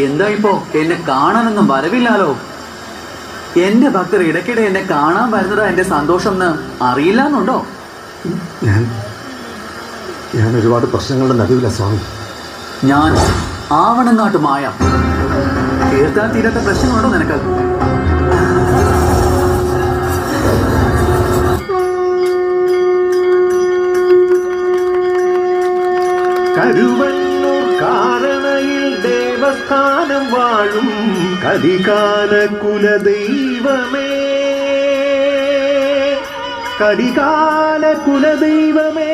എന്താ ഇപ്പോ എന്നെ കാണാനൊന്നും വരവില്ലാലോ? എന്റെ ഭക്തർ ഇടയ്ക്കിടെ എന്നെ കാണാൻ വരുന്നതാ എന്റെ സന്തോഷം എന്ന് അറിയില്ലെന്നുണ്ടോ? ഞാൻ ഒരുപാട് പ്രശ്നങ്ങളുടെ നടുവില സ്വാമി. ഞാൻ ആവണങ്ങാട്ട് മായ. തീർത്താൻ തീരാത്ത പ്രശ്നങ്ങളുണ്ടോ നിനക്ക്? കരുവന്നൂർ കാരണയിൽ ദേവസ്ഥാനം വാഴും കലികാല കുലദൈവമേ, കലികാല കുലദൈവമേ.